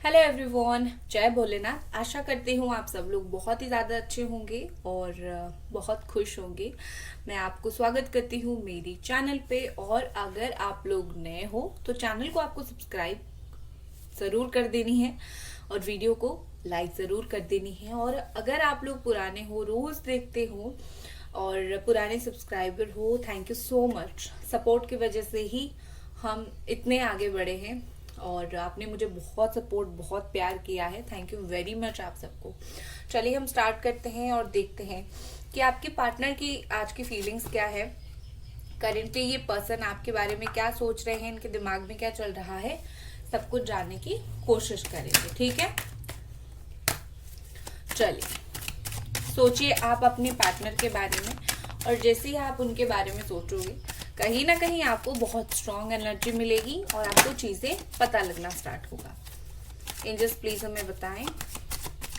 Hello everyone, जय भोलेनाथ। आशा करती हूँ आप सब लोग बहुत ही ज़्यादा अच्छे होंगे और बहुत खुश होंगे। मैं आपको स्वागत करती हूँ मेरी चैनल पे। और अगर आप लोग नए हो तो चैनल को आपको सब्सक्राइब ज़रूर कर देनी है और वीडियो को लाइक ज़रूर कर देनी है। और अगर आप लोग पुराने हो, रोज़ देखते हो और पुराने सब्सक्राइबर हो, thank you so much. Support की वजह से ही हम इतने आगे बढ़े हैं और आपने मुझे बहुत सपोर्ट, बहुत प्यार किया है। थैंक यू वेरी मच आप सबको। चलिए हम स्टार्ट करते हैं और देखते हैं कि आपके पार्टनर की आज की फीलिंग्स क्या है। करेंटली ये पर्सन आपके बारे में क्या सोच रहे हैं, इनके दिमाग में क्या चल रहा है, सब कुछ जानने की कोशिश करेंगे। ठीक है, चलिए सोचिए आप अपने पार्टनर के बारे में। और जैसे ही आप उनके बारे में सोचोगे, कहीं ना कहीं आपको बहुत स्ट्रांग एनर्जी मिलेगी और आपको चीजें पता लगना स्टार्ट होगा। एंजल्स प्लीज हमें बताएं,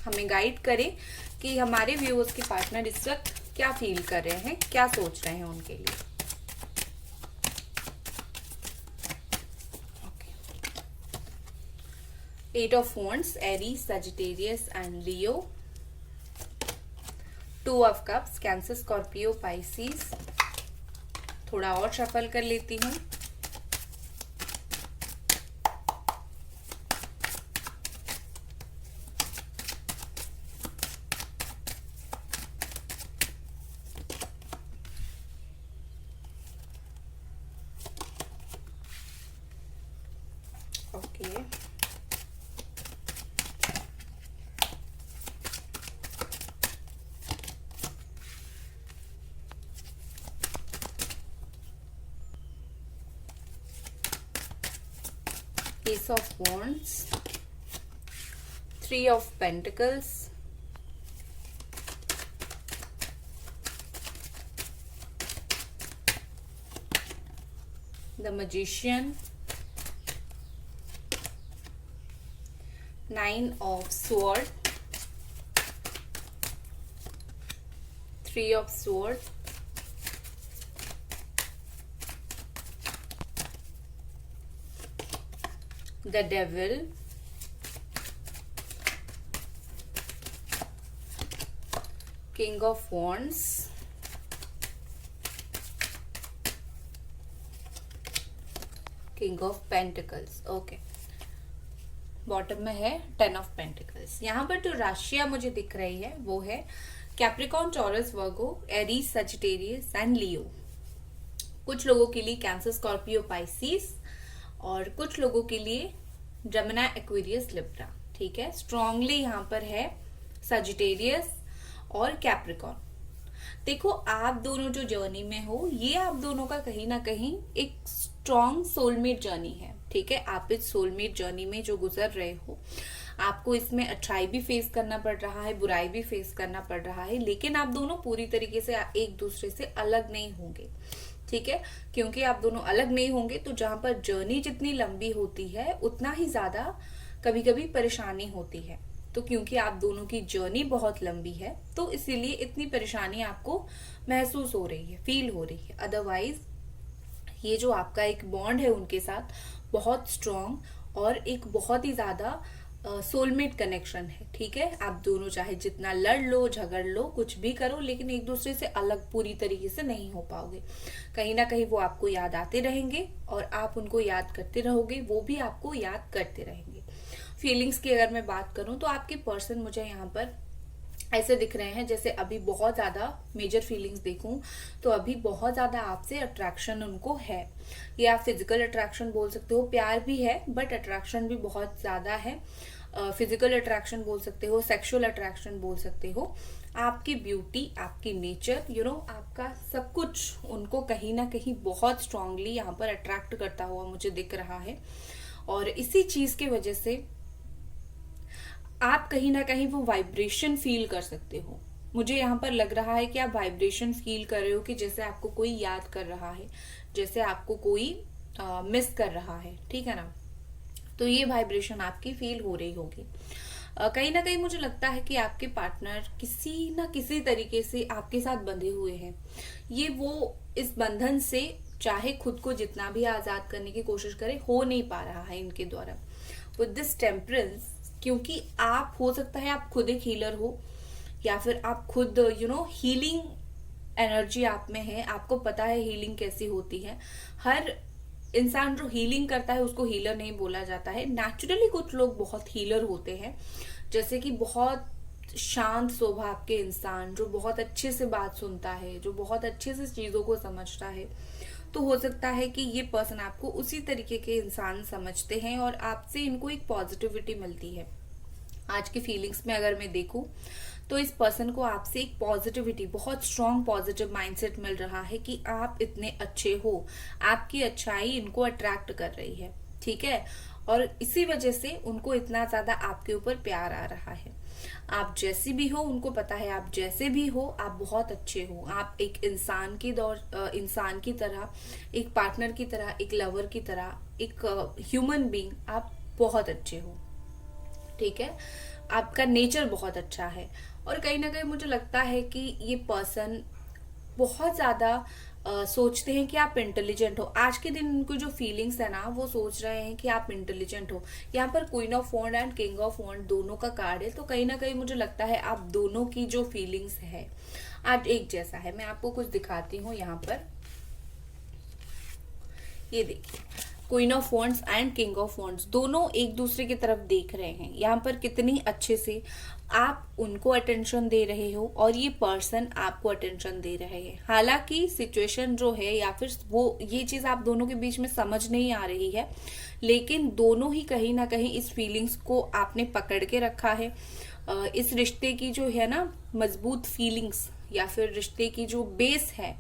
हमें गाइड करें कि हमारे व्यूअर्स के पार्टनर इस वक्त क्या फील कर रहे हैं, क्या सोच रहे हैं उनके लिए। Eight of wands, Aries, Sagittarius and Leo. Two of cups, Cancer, Scorpio, Pisces. थोड़ा और शफल कर लेती हूँ। Okay, Ace of Wands, Three of Pentacles, the Magician, Nine of Swords, Three of Swords, the Devil, King of Wands, King of Pentacles। Okay, bottom में है ten of pentacles. यहाँ पर जो राशियां मुझे दिख रही है वो है Capricorn, Taurus, Virgo, Aries, Sagittarius and Leo. कुछ लोगों के लिए कैंसर, स्कॉर्पियो, पाइसिस और कुछ लोगों के लिए जमुना, एक्वेरियस, लिब्रा। ठीक है, स्ट्रांगली यहाँ पर है सजिटेरियस और कैप्रिकॉर्न। देखो, आप दोनों जो जर्नी में हो, ये आप दोनों का कहीं ना कहीं एक स्ट्रॉन्ग सोलमेट जर्नी है। ठीक है, आप इस सोलमेट जर्नी में जो गुजर रहे हो, आपको इसमें अच्छाई भी फेस करना पड़ रहा है, बुराई भी फेस करना पड़ रहा है, लेकिन आप दोनों पूरी तरीके से एक दूसरे से अलग नहीं होंगे। ठीक है, क्योंकि आप दोनों अलग नहीं होंगे तो जहां पर जर्नी जितनी लंबी होती है उतना ही ज्यादा कभी कभी परेशानी होती है। तो क्योंकि आप दोनों की जर्नी बहुत लंबी है तो इसीलिए इतनी परेशानी आपको महसूस हो रही है, फील हो रही है। अदरवाइज ये जो आपका एक बॉन्ड है उनके साथ बहुत स्ट्रॉन्ग और एक बहुत ही ज्यादा सोलमेट कनेक्शन है। ठीक है, आप दोनों चाहे जितना लड़ लो, झगड़ लो, कुछ भी करो, लेकिन एक दूसरे से अलग पूरी तरीके से नहीं हो पाओगे। कहीं ना कहीं वो आपको याद आते रहेंगे और आप उनको याद करते रहोगे, वो भी आपको याद करते रहेंगे। फीलिंग्स की अगर मैं बात करूं तो आपके पर्सन मुझे यहाँ पर ऐसे दिख रहे हैं जैसे अभी बहुत ज्यादा मेजर फीलिंग्स देखूं तो अभी बहुत ज्यादा आपसे अट्रैक्शन उनको है। ये आप फिजिकल अट्रैक्शन बोल सकते हो, प्यार भी है बट अट्रैक्शन भी बहुत ज्यादा है। फिजिकल अट्रैक्शन बोल सकते हो, सेक्सुअल अट्रैक्शन बोल सकते हो। आपकी ब्यूटी, आपकी नेचर, आपका सब कुछ उनको कहीं ना कहीं बहुत स्ट्रांगली यहाँ पर अट्रैक्ट करता हुआ मुझे दिख रहा है। और इसी चीज की वजह से आप कहीं ना कहीं वो वाइब्रेशन फील कर सकते हो। मुझे यहाँ पर लग रहा है कि आप वाइब्रेशन फील कर रहे हो कि जैसे आपको कोई याद कर रहा है, जैसे आपको कोई मिस कर रहा है। ठीक है ना, तो ये वाइब्रेशन आपकी फील हो रही होगी। कहीं ना कहीं मुझे लगता है कि आपके पार्टनर किसी ना किसी तरीके से आपके साथ बंधे हुए हैं। ये वो इस बंधन से चाहे खुद को जितना भी आजाद करने की कोशिश करे, हो नहीं पा रहा है इनके द्वारा। विद दिस टेम्परेंस, क्योंकि आप, हो सकता है आप खुद एक हीलर हो, या फिर आप खुद हीलिंग एनर्जी आप में है, आपको पता है हीलिंग कैसी होती है। हर इंसान जो हीलिंग करता है उसको हीलर नहीं बोला जाता है। नेचुरली कुछ लोग बहुत हीलर होते हैं, जैसे कि बहुत शांत स्वभाव के इंसान जो बहुत अच्छे से बात सुनता है, जो बहुत अच्छे से चीजों को समझता है। तो हो सकता है कि ये पर्सन आपको उसी तरीके के इंसान समझते हैं और आपसे इनको एक पॉजिटिविटी मिलती है। आज की फीलिंग्स में अगर मैं देखूं तो इस पर्सन को आपसे एक पॉजिटिविटी, बहुत स्ट्रॉन्ग पॉजिटिव माइंडसेट मिल रहा है कि आप इतने अच्छे हो, आपकी अच्छाई इनको अट्रैक्ट कर रही है, ठीक है। और इसी वजह से उनको इतना ज्यादा आपके ऊपर प्यार आ रहा है। आप जैसी भी हो, उनको पता है आप जैसे भी हो आप बहुत अच्छे हो। आप एक इंसान की तरह, एक पार्टनर की तरह, एक लवर की तरह, एक ह्यूमन बीइंग, आप बहुत अच्छे हो, ठीक है। आपका नेचर बहुत अच्छा है। और कहीं ना कहीं मुझे लगता है कि ये पर्सन बहुत ज्यादा सोचते हैं कि आप इंटेलिजेंट हो। आज के दिन उनको जो फीलिंग्स है ना, वो सोच रहे हैं कि आप इंटेलिजेंट हो। यहाँ पर queen of wand and king of wand दोनों का कार्ड है, तो कहीं ना कहीं मुझे लगता है आप दोनों की जो फीलिंग्स है आज एक जैसा है। मैं आपको कुछ दिखाती हूँ यहाँ पर, ये देखिए, queen of wands and king of wands दोनों एक दूसरे की तरफ देख रहे हैं। यहाँ पर कितनी अच्छे से आप उनको अटेंशन दे रहे हो और ये पर्सन आपको अटेंशन दे रहे हैं। हालांकि सिचुएशन जो है या फिर वो ये चीज आप दोनों के बीच में समझ नहीं आ रही है, लेकिन दोनों ही कहीं ना कहीं इस फीलिंग्स को आपने पकड़ के रखा है। इस रिश्ते की जो है ना मजबूत फीलिंग्स या फिर रिश्ते की जो बेस है,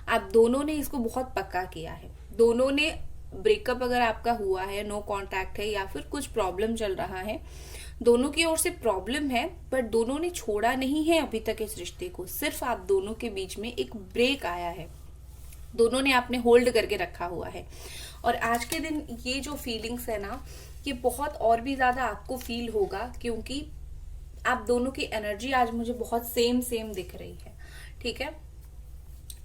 आप दोनों ने इसको बहुत पक्का किया है। दोनों ने ब्रेकअप अगर आपका हुआ है, नो कांटेक्ट है या फिर कुछ प्रॉब्लम चल रहा है, दोनों की ओर से प्रॉब्लम है, पर दोनों ने छोड़ा नहीं है अभी तक इस रिश्ते को। सिर्फ आप दोनों के बीच में एक ब्रेक आया है, दोनों ने आपने होल्ड करके रखा हुआ है। और आज के दिन ये जो फीलिंग्स है ना, ये बहुत और भी ज्यादा आपको फील होगा, क्योंकि आप दोनों की एनर्जी आज मुझे बहुत सेम सेम दिख रही है, ठीक है।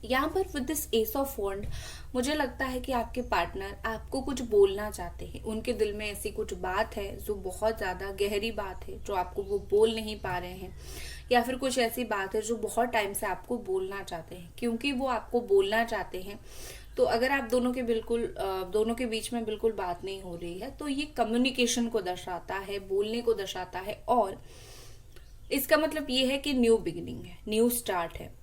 यहाँ पर विद दिस एस ऑफ वॉन्ड मुझे लगता है कि आपके पार्टनर आपको कुछ बोलना चाहते हैं। उनके दिल में ऐसी कुछ बात है जो बहुत ज्यादा गहरी बात है, जो आपको वो बोल नहीं पा रहे हैं, या फिर कुछ ऐसी बात है जो बहुत टाइम से आपको बोलना चाहते हैं। क्योंकि वो आपको बोलना चाहते हैं, तो अगर आप दोनों के बीच में बिल्कुल बात नहीं हो रही है, तो ये कम्युनिकेशन को दर्शाता है, बोलने को दर्शाता है। और इसका मतलब ये है कि न्यू बिगिनिंग है, न्यू स्टार्ट है।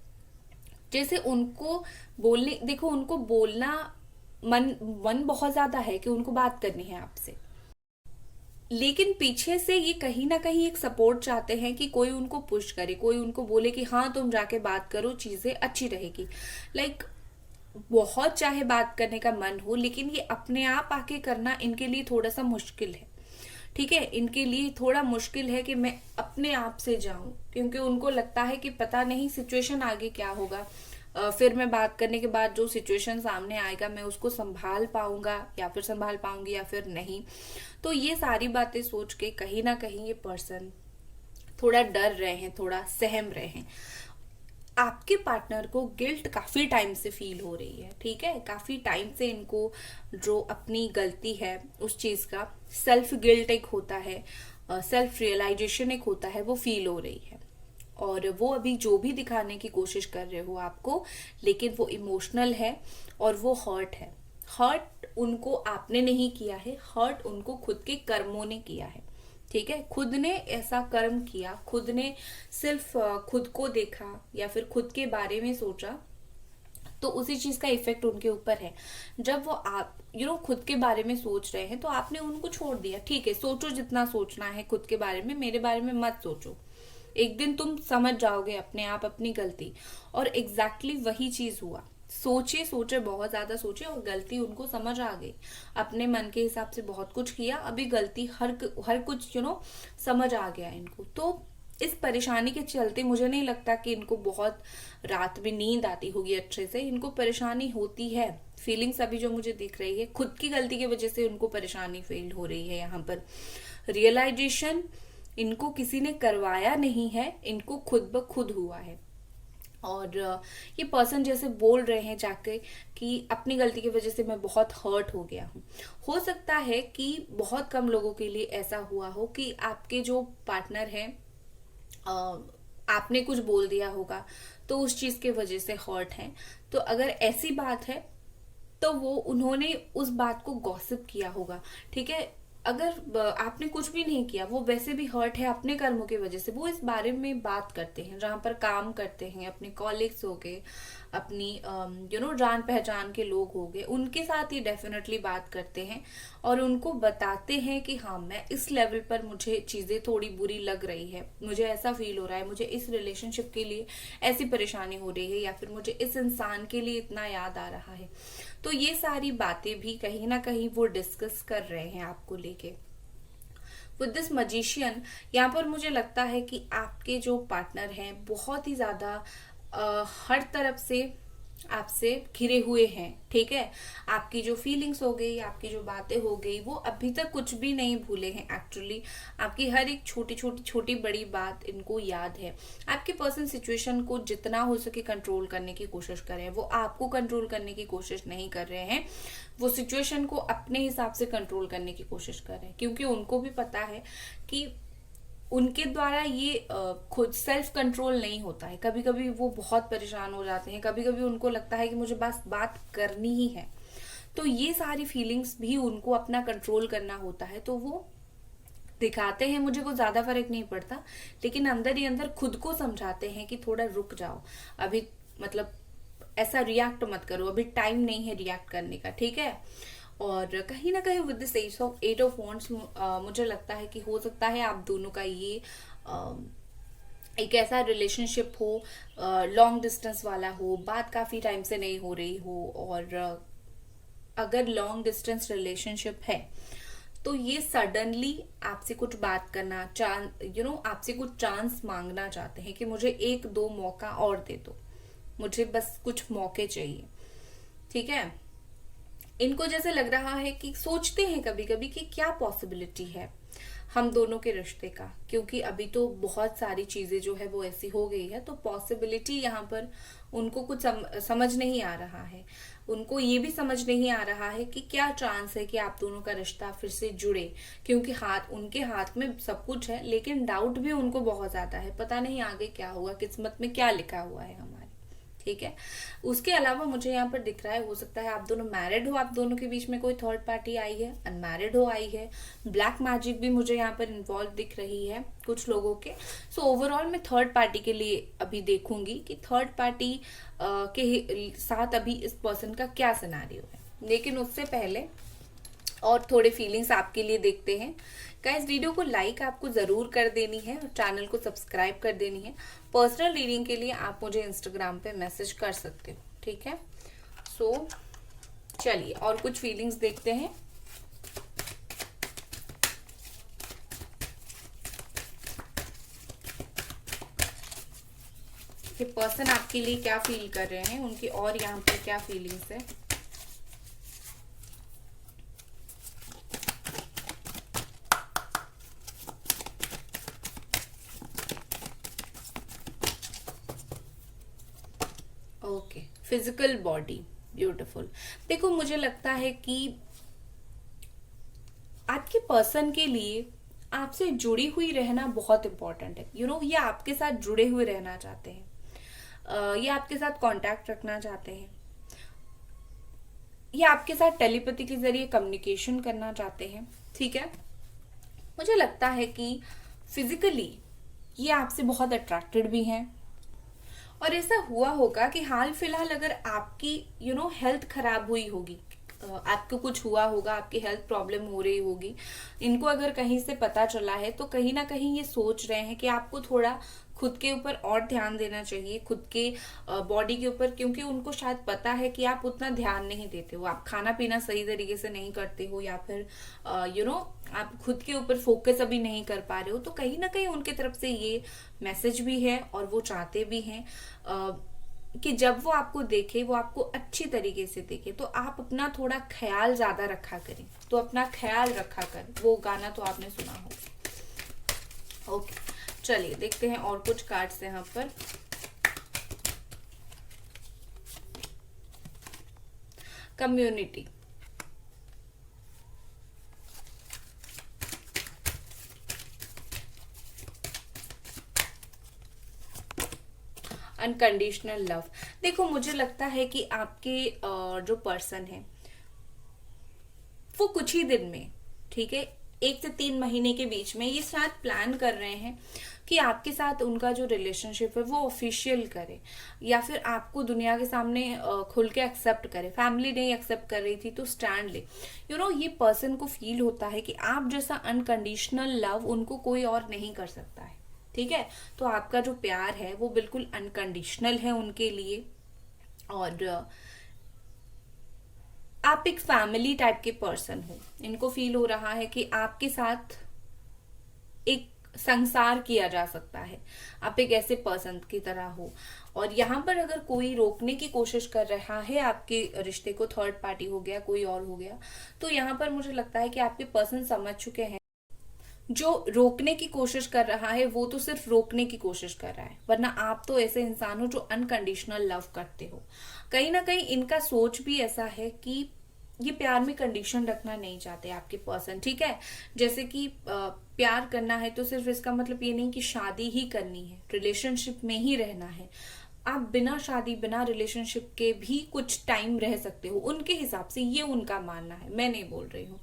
जैसे उनको बोलने, देखो उनको बोलना मन बहुत ज्यादा है कि उनको बात करनी है आपसे, लेकिन पीछे से ये कहीं ना कहीं एक सपोर्ट चाहते हैं कि कोई उनको पुश करे, कोई उनको बोले कि हाँ तुम जाके बात करो, चीजें अच्छी रहेगी। लाइक बहुत चाहे बात करने का मन हो, लेकिन ये अपने आप आके करना इनके लिए थोड़ा सा मुश्किल है, ठीक है। इनके लिए थोड़ा मुश्किल है कि मैं अपने आप से जाऊं, क्योंकि उनको लगता है कि पता नहीं सिचुएशन आगे क्या होगा, फिर मैं बात करने के बाद जो सिचुएशन सामने आएगा मैं उसको संभाल पाऊंगा या फिर संभाल पाऊंगी या फिर नहीं। तो ये सारी बातें सोच के कहीं ना कहीं ये पर्सन थोड़ा डर रहे हैं, थोड़ा सहम रहे हैं। आपके पार्टनर को गिल्ट काफी टाइम से फील हो रही है, ठीक है। काफी टाइम से इनको जो अपनी गलती है उस चीज का सेल्फ गिल्ट एक होता है, सेल्फ रियलाइजेशन एक होता है, वो फील हो रही है। और वो अभी जो भी दिखाने की कोशिश कर रहे हो आपको, लेकिन वो इमोशनल है और वो हर्ट है। हर्ट उनको आपने नहीं किया है, हर्ट उनको खुद के कर्मों ने किया है, ठीक है। खुद ने ऐसा कर्म किया, खुद ने सिर्फ खुद को देखा या फिर खुद के बारे में सोचा, तो उसी चीज का इफेक्ट उनके ऊपर है। जब वो आप खुद के बारे में सोच रहे हैं तो आपने उनको छोड़ दिया, ठीक है। सोचो जितना सोचना है खुद के बारे में, मेरे बारे में मत सोचो। एक दिन तुम समझ जाओगे अपने आप अपनी गलती। और एग्जैक्टली वही चीज हुआ। सोचे बहुत ज्यादा सोचे और गलती उनको समझ आ गई। अपने मन के हिसाब से बहुत कुछ किया, अभी गलती हर कुछ समझ आ गया इनको। तो इस परेशानी के चलते मुझे नहीं लगता कि इनको बहुत रात में नींद आती होगी अच्छे से। इनको परेशानी होती है, फीलिंग्स अभी जो मुझे दिख रही है खुद की गलती की वजह से उनको परेशानी फील हो रही है। यहाँ पर रियलाइजेशन इनको किसी ने करवाया नहीं है, इनको खुद ब खुद हुआ है। और ये पर्सन जैसे बोल रहे हैं जाके कि अपनी गलती की वजह से मैं बहुत हर्ट हो गया हूँ। हो सकता है कि बहुत कम लोगों के लिए ऐसा हुआ हो कि आपके जो पार्टनर हैं, आपने कुछ बोल दिया होगा तो उस चीज के वजह से हर्ट है। तो अगर ऐसी बात है तो वो उन्होंने उस बात को गॉसिप किया होगा, ठीक है। अगर आपने कुछ भी नहीं किया, वो वैसे भी हर्ट है अपने कर्मों की वजह से, वो इस बारे में बात करते हैं जहां पर काम करते हैं, अपने कॉलीग्स हो गए, अपनी जान पहचान के लोग हो गए, उनके साथ ही डेफिनेटली बात करते हैं और उनको बताते हैं कि हाँ, मैं इस लेवल पर मुझे चीजें थोड़ी बुरी लग रही है, मुझे ऐसा फील हो रहा है, मुझे इस रिलेशनशिप के लिए ऐसी परेशानी हो रही है, या फिर मुझे इस इंसान के लिए इतना याद आ रहा है। तो ये सारी बातें भी कहीं ना कहीं वो डिस्कस कर रहे हैं आपको लेके। विद दिस मजिशियन, यहाँ पर मुझे लगता है कि आपके जो पार्टनर हैं बहुत ही ज्यादा हर तरफ से आपसे घिरे हुए हैं, ठीक है। आपकी जो फीलिंग्स हो गई, आपकी जो बातें हो गई, वो अभी तक कुछ भी नहीं भूले हैं एक्चुअली। आपकी हर एक छोटी छोटी छोटी बड़ी बात इनको याद है। आपके पर्सन सिचुएशन को जितना हो सके कंट्रोल करने की कोशिश कर रहे हैं, वो आपको कंट्रोल करने की कोशिश नहीं कर रहे हैं, वो सिचुएशन को अपने हिसाब से कंट्रोल करने की कोशिश कर रहे हैं, क्योंकि उनको भी पता है कि उनके द्वारा ये खुद सेल्फ कंट्रोल नहीं होता है। कभी कभी वो बहुत परेशान हो जाते हैं, कभी कभी उनको लगता है कि मुझे बस बात करनी ही है। तो ये सारी फीलिंग्स भी उनको अपना कंट्रोल करना होता है, तो वो दिखाते हैं, मुझे वो ज्यादा फर्क नहीं पड़ता, लेकिन अंदर ही अंदर खुद को समझाते हैं कि थोड़ा रुक जाओ, अभी मतलब ऐसा रिएक्ट मत करो, अभी टाइम नहीं है रिएक्ट करने का, ठीक है। और कहीं ना कहीं with this eight of wands मुझे लगता है कि हो सकता है आप दोनों का ये एक ऐसा रिलेशनशिप हो, लॉन्ग डिस्टेंस वाला हो, बात काफी टाइम से नहीं हो रही हो, और अगर लॉन्ग डिस्टेंस रिलेशनशिप है तो ये सडनली आपसे कुछ बात करना, आपसे कुछ चांस मांगना चाहते हैं कि मुझे एक दो मौका और दे दो, मुझे बस कुछ मौके चाहिए, ठीक है। इनको जैसे लग रहा है कि सोचते हैं कभी कभी कि क्या पॉसिबिलिटी है हम दोनों के रिश्ते का, क्योंकि अभी तो बहुत सारी चीजें जो है वो ऐसी हो गई है, तो पॉसिबिलिटी यहाँ पर उनको कुछ समझ नहीं आ रहा है। उनको ये भी समझ नहीं आ रहा है कि क्या चांस है कि आप दोनों का रिश्ता फिर से जुड़े, क्योंकि उनके हाथ में सब कुछ है, लेकिन डाउट भी उनको बहुत ज्यादा है, पता नहीं आगे क्या होगा, किस्मत में क्या लिखा हुआ है हमारे, ठीक है। उसके अलावा मुझे यहाँ पर दिख रहा है, हो सकता है आप दोनों मैरिड हो, आप दोनों के बीच में कोई थर्ड पार्टी आई है, अनमैरिड हो आई है, ब्लैक मैजिक भी मुझे यहाँ पर इन्वॉल्व दिख रही है कुछ लोगों के। सो ओवरऑल मैं थर्ड पार्टी के लिए अभी देखूंगी कि थर्ड पार्टी के साथ अभी इस पर्सन का क्या सिनेरियो है, लेकिन उससे पहले और थोड़े फीलिंग्स आपके लिए देखते हैं। गाइस, वीडियो को लाइक आपको जरूर कर देनी है और चैनल को सब्सक्राइब कर देनी है। पर्सनल रीडिंग के लिए आप मुझे इंस्टाग्राम पे मैसेज कर सकते हो, ठीक है। सो चलिए और कुछ फीलिंग्स देखते हैं। कि पर्सन आपके लिए क्या फील कर रहे हैं, उनकी और यहाँ पर क्या फीलिंग्स है। Okay, physical body, beautiful. देखो, मुझे लगता है कि आपके पर्सन के लिए आपसे जुड़ी हुई रहना बहुत इंपॉर्टेंट है। ये आपके साथ जुड़े हुए रहना चाहते हैं, ये आपके साथ कांटेक्ट रखना चाहते हैं, ये आपके साथ टेलीपैथी के जरिए कम्युनिकेशन करना चाहते हैं, ठीक है। मुझे लगता है कि फिजिकली ये आपसे बहुत अट्रैक्टेड भी हैं, और ऐसा हुआ होगा कि हाल फिलहाल अगर आपकी हेल्थ खराब हुई होगी, आपको कुछ हुआ होगा, आपकी हेल्थ प्रॉब्लम हो रही होगी, इनको अगर कहीं से पता चला है तो कहीं ना कहीं ये सोच रहे हैं कि आपको थोड़ा खुद के ऊपर और ध्यान देना चाहिए, खुद के बॉडी के ऊपर, क्योंकि उनको शायद पता है कि आप उतना ध्यान नहीं देते हो, आप खाना पीना सही तरीके से नहीं करते हो, या फिर आप खुद के ऊपर फोकस अभी नहीं कर पा रहे हो। तो कहीं ना कहीं उनके तरफ से ये मैसेज भी है और वो चाहते भी हैं कि जब वो आपको देखे, वो आपको अच्छी तरीके से देखे, तो आप अपना थोड़ा ख्याल ज्यादा रखा करें। तो अपना ख्याल रखा कर, वो गाना तो आपने सुना होगा। ओके, चलिए देखते हैं और कुछ कार्ड्स यहाँ पर। Community, unconditional love. देखो मुझे लगता है कि आपके जो पर्सन है वो कुछ ही दिन में, ठीक है, 1 से 3 महीने के बीच में ये शायद प्लान कर रहे हैं कि आपके साथ उनका जो रिलेशनशिप है वो ऑफिशियल करे, या फिर आपको दुनिया के सामने खुल के एक्सेप्ट करे। फैमिली नहीं एक्सेप्ट कर रही थी तो स्टैंड ले। ये पर्सन को फील होता है कि आप जैसा अनकंडीशनल लव उनको कोई और नहीं कर सकता है, ठीक है। तो आपका जो प्यार है वो बिल्कुल अनकंडीशनल है उनके लिए, और आप एक फैमिली टाइप के पर्सन हो। इनको फील हो रहा है कि आपके साथ एक संसार किया जा सकता है, आप एक ऐसे पर्सन की तरह हो। और यहाँ पर अगर कोई रोकने की कोशिश कर रहा है आपके रिश्ते को, थर्ड पार्टी हो गया, कोई और हो गया, तो यहाँ पर मुझे लगता है कि आपके पर्सन समझ चुके हैं। जो रोकने की कोशिश कर रहा है वो तो सिर्फ रोकने की कोशिश कर रहा है, वरना आप तो ऐसे इंसान हो जो अनकंडीशनल लव करते हो। कहीं ना कहीं इनका सोच भी ऐसा है कि ये प्यार में कंडीशन रखना नहीं चाहते आपके पर्सन, ठीक है। जैसे कि प्यार करना है तो सिर्फ इसका मतलब ये नहीं कि शादी ही करनी है, रिलेशनशिप में ही रहना है। आप बिना शादी बिना रिलेशनशिप के भी कुछ टाइम रह सकते हो उनके हिसाब से, ये उनका मानना है, मैं नहीं बोल रही हूँ।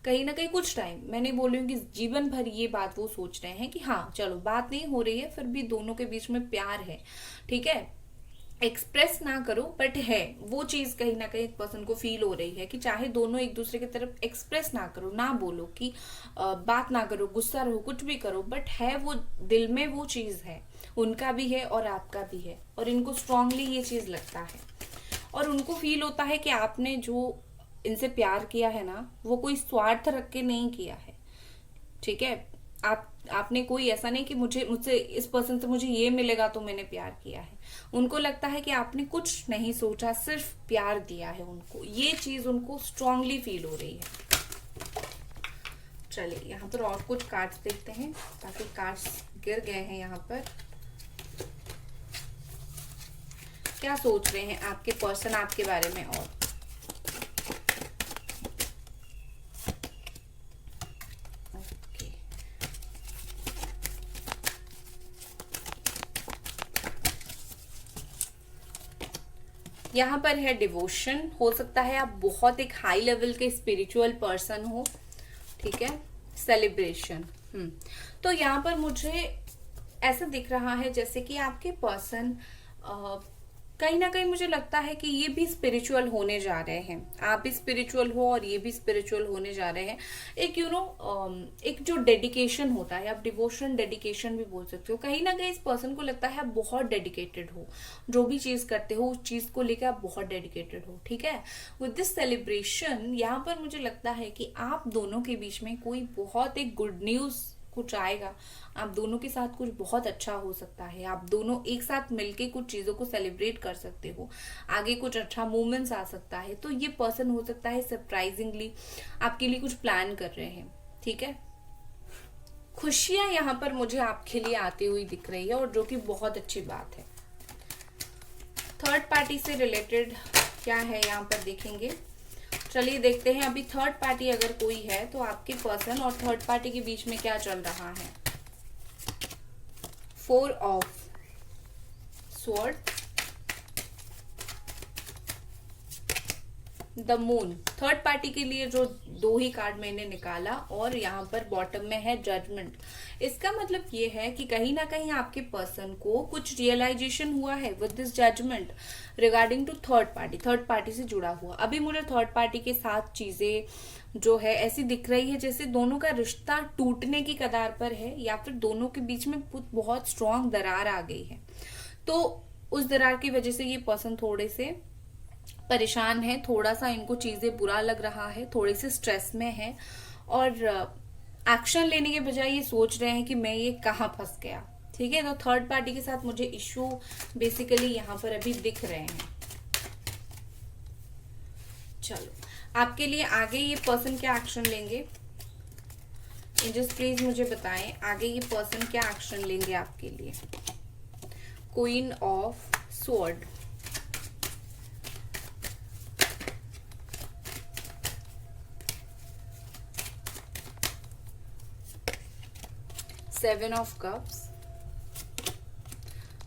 कहीं ना कहीं कुछ टाइम, मैं नहीं बोल रही हूँ कि जीवन भर ये बात वो सोच रहे हैं कि हाँ चलो बात नहीं हो रही है फिर भी दोनों के बीच में प्यार है, ठीक है। एक्सप्रेस ना करो बट है वो चीज, कहीं ना कहीं एक पर्सन को फील हो रही है कि चाहे दोनों एक दूसरे की तरफ एक्सप्रेस ना करो, ना बोलो कि बात ना करो, गुस्सा रहो, कुछ भी करो, बट है वो दिल में वो चीज है, उनका भी है और आपका भी है, और इनको स्ट्रांगली ये चीज लगता है। और उनको फील होता है कि आपने जो इनसे प्यार किया है ना वो कोई स्वार्थ रख के नहीं किया है, ठीक है। आपने कोई ऐसा नहीं कि मुझसे इस पर्सन से मुझे ये मिलेगा तो मैंने प्यार किया है। उनको लगता है कि आपने कुछ नहीं सोचा, सिर्फ प्यार दिया है उनको, ये चीज उनको स्ट्रांगली फील हो रही है। चलिए यहाँ पर और कुछ कार्ड्स देखते हैं, काफी कार्ड्स गिर गए हैं यहाँ पर। क्या सोच रहे हैं आपके पर्सन आपके बारे में? और यहाँ पर है डिवोशन, हो सकता है आप बहुत एक हाई लेवल के स्पिरिचुअल पर्सन हो, ठीक है। सेलिब्रेशन, तो यहाँ पर मुझे ऐसा दिख रहा है जैसे कि आपके पर्सन कहीं ना कहीं मुझे लगता है कि ये भी स्पिरिचुअल होने जा रहे हैं, आप भी स्पिरिचुअल हो और ये भी स्पिरिचुअल होने जा रहे हैं। एक एक जो डेडिकेशन होता है, आप डिवोशन डेडिकेशन भी बोल सकते हो। कहीं ना कहीं इस पर्सन को लगता है आप बहुत डेडिकेटेड हो, जो भी चीज करते हो उस चीज को लेकर आप बहुत डेडिकेटेड हो, ठीक है। विद दिस सेलिब्रेशन यहाँ पर मुझे लगता है कि आप दोनों के बीच में कोई बहुत एक गुड न्यूज कुछ आएगा, आप दोनों के साथ कुछ बहुत अच्छा हो सकता है, आप दोनों एक साथ मिलके कुछ चीजों को सेलिब्रेट कर सकते हो, आगे कुछ अच्छा मोमेंट्स आ सकता है। तो ये पर्सन हो सकता है सरप्राइजिंगली आपके लिए कुछ प्लान कर रहे हैं, ठीक है। खुशियां यहाँ पर मुझे आपके लिए आती हुई दिख रही है, और जो कि बहुत अच्छी बात है। थर्ड पार्टी से रिलेटेड क्या है यहाँ पर देखेंगे। चलिए देखते हैं, अभी थर्ड पार्टी अगर कोई है तो आपके पर्सन और थर्ड पार्टी के बीच में क्या चल रहा है। 4 of sword, the moon. Third party के लिए जो 2 ही कार्ड मैंने निकाला, और यहाँ पर बॉटम में है जजमेंट। इसका मतलब ये है कि कहीं ना कहीं आपके पर्सन को कुछ रियलाइजेशन हुआ है with this judgment regarding to third party से जुड़ा हुआ। अभी मुझे थर्ड पार्टी के साथ चीजें जो है ऐसी दिख रही है जैसे दोनों का रिश्ता टूटने की कगार पर है, या फिर दोनों के बीच में बहुत स्ट्रांग दरार आ गई है। तो उस दरार की वजह से ये पर्सन थोड़े से परेशान है, थोड़ा सा इनको चीजें बुरा लग रहा है, थोड़े से स्ट्रेस में है, और एक्शन लेने के बजाय ये सोच रहे हैं कि मैं ये कहाँ फंस गया, ठीक है। तो थर्ड पार्टी के साथ मुझे इश्यू बेसिकली यहाँ पर अभी दिख रहे हैं। चलो आपके लिए आगे ये पर्सन क्या एक्शन लेंगे, एंजल्स प्लीज मुझे बताएं आगे ये पर्सन क्या एक्शन लेंगे आपके लिए। Queen of sword, 7 of cups,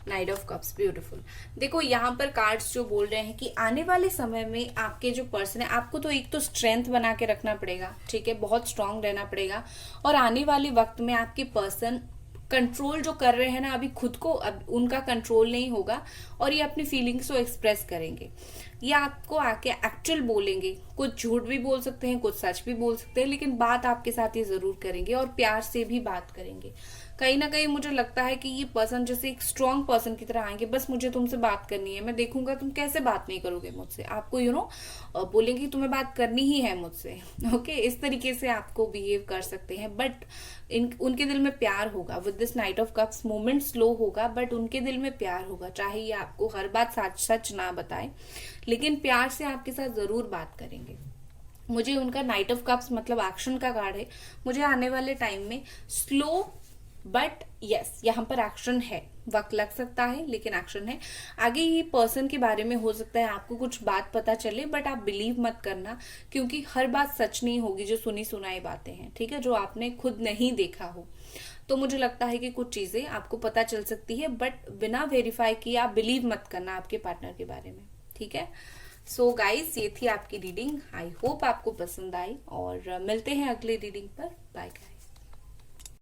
night of cups, beautiful. देखो यहाँ पर कार्ड्स जो बोल रहे हैं कि आने वाले समय में आपके जो पर्सन है, आपको तो एक तो स्ट्रेंथ बना के रखना पड़ेगा, ठीक है, बहुत स्ट्रांग रहना पड़ेगा। और आने वाले वक्त में आपके पर्सन कंट्रोल जो कर रहे हैं ना अभी खुद को, अब उनका कंट्रोल नहीं होगा और ये अपनी फीलिंग्स को एक्सप्रेस करेंगे। ये आपको आके एक्चुअल बोलेंगे, कुछ झूठ भी बोल सकते हैं, कुछ सच भी बोल सकते हैं, लेकिन बात आपके साथ ये जरूर करेंगे और प्यार से भी बात करेंगे। कहीं ना कहीं मुझे लगता है कि ये पर्सन जैसे एक स्ट्रांग पर्सन की तरह आएंगे, बस मुझे तुमसे बात करनी है, मैं देखूंगा तुम कैसे बात नहीं करोगे मुझसे, आपको बोलेंगे तुम्हें बात करनी ही है मुझसे। ओके, इस तरीके से आपको बिहेव कर सकते हैं, बट उनके दिल में प्यार होगा। With this night of cups moment slow होगा, बट उनके दिल में प्यार होगा। चाहे ये आपको हर बात सच ना बताए, लेकिन प्यार से आपके साथ जरूर बात करेंगे। मुझे उनका नाइट ऑफ कप्स मतलब एक्शन का कार्ड है। मुझे आने वाले टाइम में स्लो बट यस, यहाँ पर एक्शन है, वक्त लग सकता है लेकिन एक्शन है। आगे ये पर्सन के बारे में हो सकता है आपको कुछ बात पता चले, बट आप बिलीव मत करना, क्योंकि हर बात सच नहीं होगी जो सुनी सुनाई बातें हैं, ठीक है, जो आपने खुद नहीं देखा हो। तो मुझे लगता है कि कुछ चीजें आपको पता चल सकती है, बट बिना वेरीफाई किए आप बिलीव मत करना आपके पार्टनर के बारे में, ठीक है। सो गाइस, ये थी आपकी रीडिंग। आई होप आपको पसंद आई और मिलते हैं अगली रीडिंग पर। Bye guys.